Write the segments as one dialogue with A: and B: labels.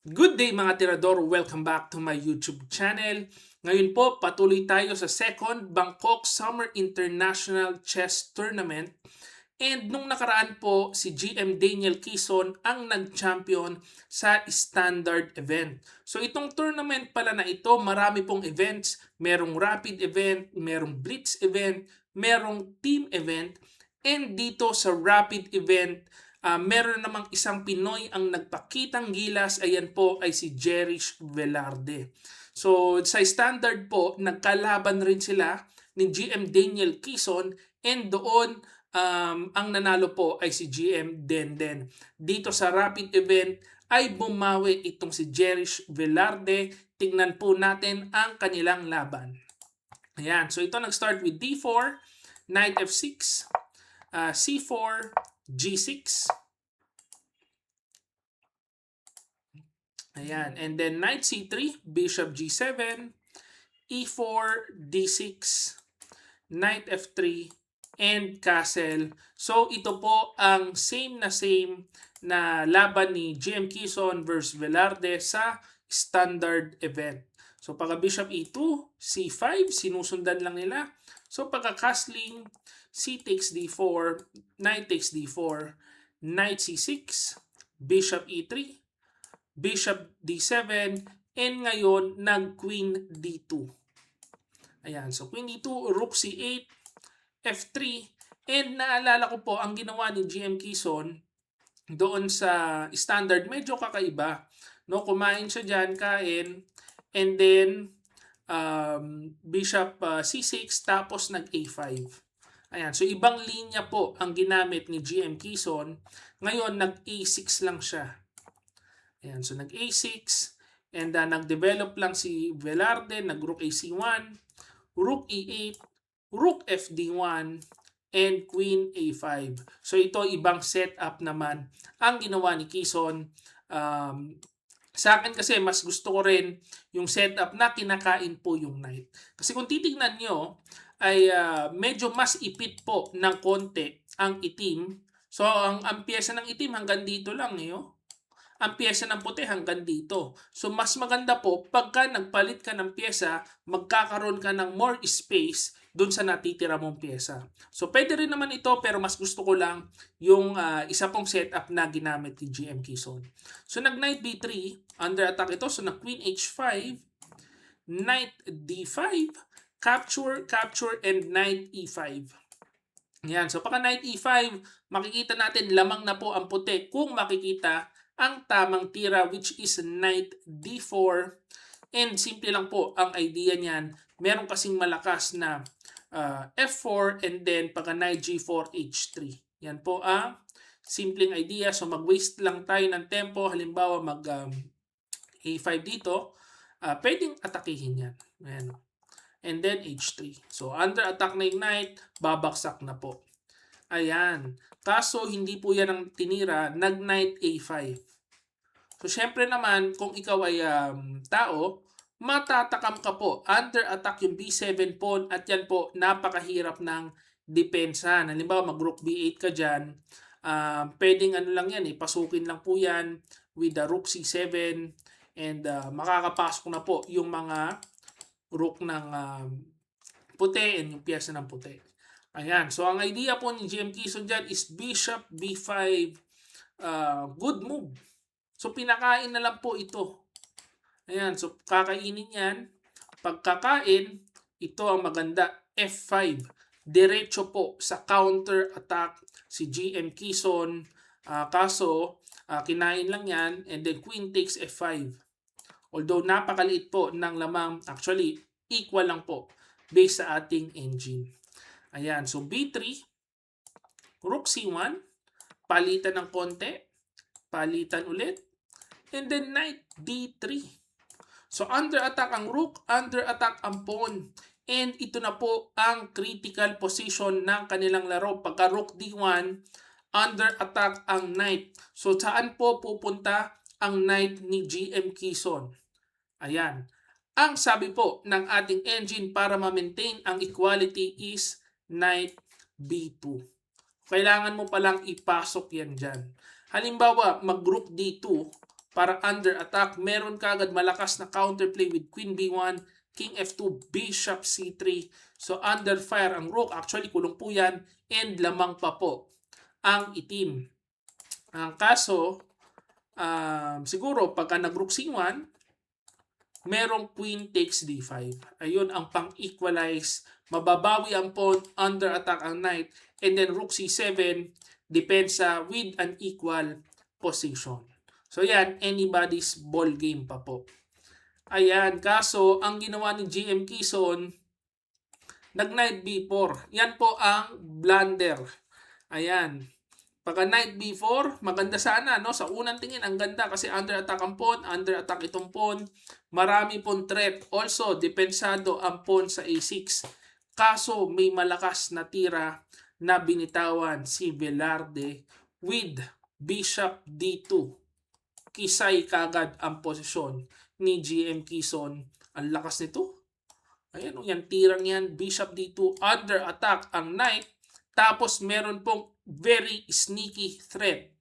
A: Good day mga tirador! Welcome back to my YouTube channel. Ngayon po, patuloy tayo sa second Bangkok Summer International Chess Tournament. And nung nakaraan po, si GM Daniel Quezon ang nag-champion sa standard event. So itong tournament pala na ito, marami pong events. Merong rapid event, merong blitz event, merong team event. And dito sa rapid event, meron namang isang Pinoy ang nagpakitang gilas, ayan po ay si Jerish Velarde. So sa standard po, nagkalaban rin sila ni GM Daniel Quezon and doon ang nanalo po ay si GM Denden. Dito sa rapid event ay bumawi itong si Jerish Velarde. Tingnan po natin ang kanilang laban. Ayan, so ito nag-start with D4, Knight F6, C4, G6. Ayan. And then Knight C3, Bishop G7, E4, D6, Knight F3, and Castle. So ito po ang same na laban ni GM Quezon versus Velarde sa standard event. So pagka Bishop E2, C5, sinusundan lang nila. So pagka castling, C takes D4, Knight takes D4, Knight C6, Bishop E3, Bishop D7, and ngayon nag-Queen D2. Ayan, so Queen D2, Rook C8, F3, and naalala ko po ang ginawa ni GM Quezon doon sa standard, medyo kakaiba. No, kumain siya dyan, kain, and then Bishop C6, tapos nag-A5. Ayan, so ibang linya po ang ginamit ni GM Quezon. Ngayon, nag-A6 lang siya. Ayan, so nag-A6, and nag-develop lang si Velarde, nag-Rook AC1, Rook E8, Rook FD1, and Queen A5. So ito, ibang setup naman ang ginawa ni Quezon. Sa akin kasi, mas gusto ko rin yung setup na kinakain po yung knight. Kasi kung titignan nyo, ay medyo mas ipit po ng konti ang itim. So ang pyesa ng itim hanggang dito lang eh. Oh. Ang pyesa ng puti hanggang dito. So mas maganda po pagka nagpalit ka ng pyesa, magkakaroon ka ng more space dun sa natitira mong pyesa. So pwede rin naman ito, pero mas gusto ko lang yung isa pong setup na ginamit ni GM Quezon. So nag Knight B3, under attack ito. So nag Queen H5, Knight D5, capture, capture, and Knight E5. Yan. So pagka Knight E5, makikita natin lamang na po ang puti kung makikita ang tamang tira, which is Knight D4. And simple lang po ang idea niyan. Meron kasing malakas na F4 and then pagka Knight G4, H3. Yan po ang simpleng idea. So mag-waste lang tayo ng tempo. Halimbawa mag A5 dito. Pwedeng atakihin yan. Ayan. And then H3. So under attack na yung knight, babaksak na po. Ayan. Kaso hindi po yan ang tinira, nag-knight A5. So syempre naman, kung ikaw ay tao, matatakam ka po. Under attack yung B7 pawn at yan po, napakahirap ng depensa. Halimbawa, mag-rook B8 ka dyan. Pwedeng ano lang yan, pasukin lang po yan with the rook C7 and makakapasok na po yung mga rook ng puti and yung pyesa ng puti. Ayan. So, ang idea po ni GM Quezon dyan is Bishop B5. Good move. So, pinakain na lang po ito. Ayan. So, kakainin yan. Pagkakain, ito ang maganda. F5. Diretso po sa counter attack si GM Quezon. Kaso, kinain lang yan. And then, Queen takes F5. Although napakaliit po ng lamang, actually equal lang po based sa ating engine. Ayan, so B3, Rook C1, palitan ng konti, palitan ulit, and then Knight D3. So under attack ang Rook, under attack ang pawn. And ito na po ang critical position ng kanilang laro. Pagka Rook D1, under attack ang Knight. So saan po pupunta ang Knight ni GM Quezon? Ayan. Ang sabi po ng ating engine para ma-maintain ang equality is Knight B2. Kailangan mo palang ipasok yan dyan. Halimbawa, mag-group D2, para under attack. Meron kagad malakas na counterplay with Queen B1, King F2, Bishop C3. So under fire ang rook. Actually kulong po yan and lamang pa po ang itim. Ang kaso, siguro pagka nag-rook C1, merong queen takes D5. Ayun ang pang-equalize. Mababawi ang pawn, under attack ang knight, and then rook C7, depensa with an equal position. So yan, anybody's ball game pa po. Ayan, kaso ang ginawa ni GM Quezon, nag-knight B4. Yan po ang blunder. Ayan. Pagka knight B4, maganda sana, no? Sa unang tingin, ang ganda kasi under attack ang pawn, under attack itong pawn. Marami pong threat. Also, depensado ang pawn sa A6. Kaso, may malakas na tira na binitawan si Velarde with Bishop D2. Kisay kagad ang posisyon ni GM Quezon. Ang lakas nito. Ayan, yan, tirang yan. Bishop D2, under attack ang knight. Tapos meron pong very sneaky threat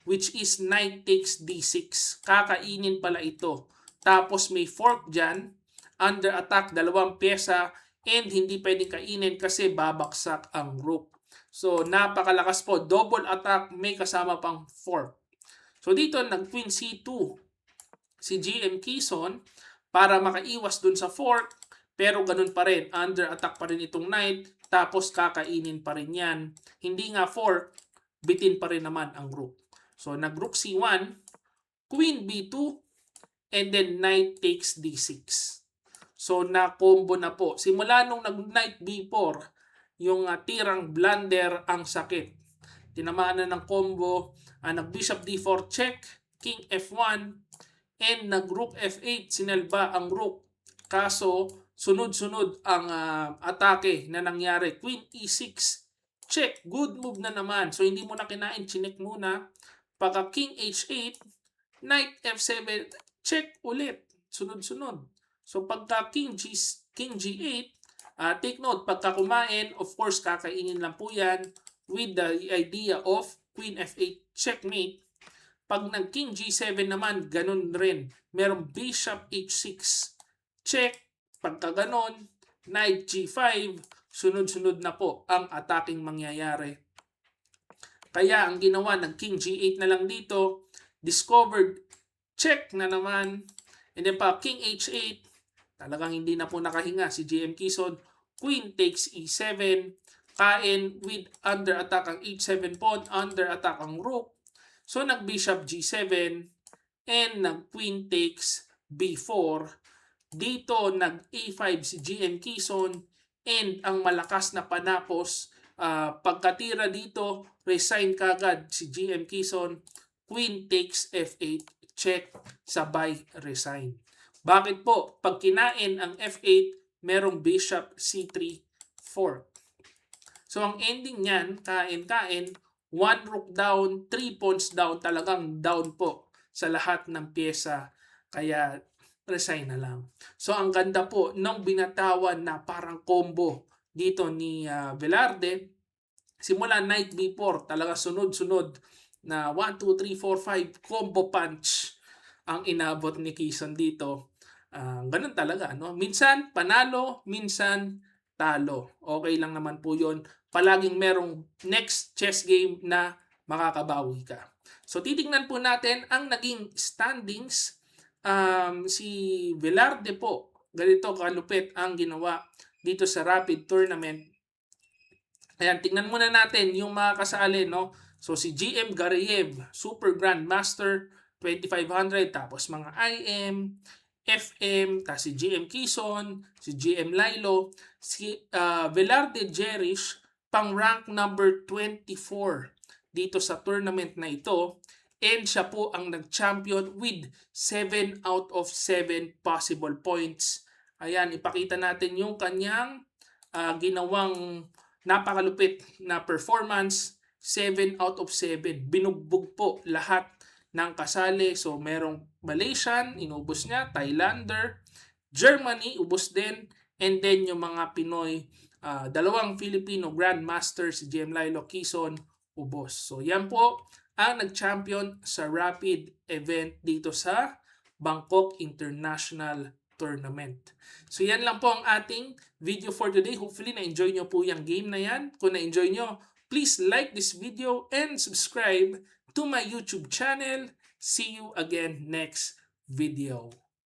A: which is knight takes D6. Kakainin pala ito. Tapos may fork dyan. Under attack, dalawang pyesa and hindi pwedeng kainin kasi babaksak ang rook. So napakalakas po. Double attack, may kasama pang fork. So dito nag-queen C2 si GM Quezon para makaiwas dun sa fork. Pero ganun pa rin, under attack pa rin itong knight, tapos kakainin pa rin yan. Hindi nga fork, bitin pa rin naman ang rook. So nag-rook C1, queen B2, and then knight takes D6. So na-combo na po. Simula nung nag-knight B4, yung tirang blunder ang sakit. Tinamaan na ng combo, nag-bishop D4 check, king F1, and nag-rook F8, sinalba ang rook. Kaso, sunod-sunod ang atake na nangyari. Queen E6, check. Good move na naman. So, hindi mo na kinain. Chinek muna. Pagka King H8, Knight F7, check ulit. Sunod-sunod. So, pagka King G8, take note, pagka kumain, of course, kakainin lang po yan with the idea of Queen F8, checkmate. Pag nag King G7 naman, ganun rin. Merong Bishop H6, check. Pagka ganon, Knight G5, sunod-sunod na po ang attacking mangyayari. Kaya ang ginawa, nag King G8 na lang dito, discovered, check na naman, and then pa King H8, talagang hindi na po nakahinga si GM Quezon, Queen takes E7, kain with under attack ang H7 pawn, under attack ang rook, so nag Bishop G7, and nag Queen takes B4, dito nag A5 si GM Quezon, and ang malakas na panapos, pagkatira dito, resign kagad si GM Quezon, Queen takes F8, check, sabay resign. Bakit po? Pag kinain ang F8, merong Bishop C3, 4. So ang ending niyan, kain-kain, 1 rook down, 3 pawns down, talagang down po sa lahat ng pyesa. Kaya resign na lang. So ang ganda po ng binatawan na parang combo dito ni Velarde. Simula knight B4, talaga sunod-sunod na 1, 2, 3, 4, 5 combo punch ang inabot ni Quezon dito. Ganun talaga, no? Minsan panalo, minsan talo. Okay lang naman po yun. Palaging merong next chess game na makakabawi ka. So titingnan po natin ang naging standings. Si Velarde po, ganito kalupit ang ginawa dito sa Rapid Tournament. Ayan, tingnan muna natin yung mga kasali, no? So si GM Gareyev, Super Grandmaster, 2500, tapos mga IM, FM, tapos si GM Quezon, si GM Lilo, si Velarde Jerish, pang rank number 24 dito sa tournament na ito. And siya po ang nag-champion with 7 out of 7 possible points. Ayan, ipakita natin yung kanyang ginawang napakalupit na performance. 7 out of 7. Binugbog po lahat ng kasali. So, merong Malaysian, inubos niya. Thailander, Germany, ubos din. And then, yung mga Pinoy, dalawang Filipino Grandmaster, si GM Lilo Quezon, ubos. So, yan po ang nag-champion sa rapid event dito sa Bangkok International Tournament. So yan lang po ang ating video for today. Hopefully na-enjoy nyo po yung game na yan. Kung na-enjoy nyo, please like this video and subscribe to my YouTube channel. See you again next video.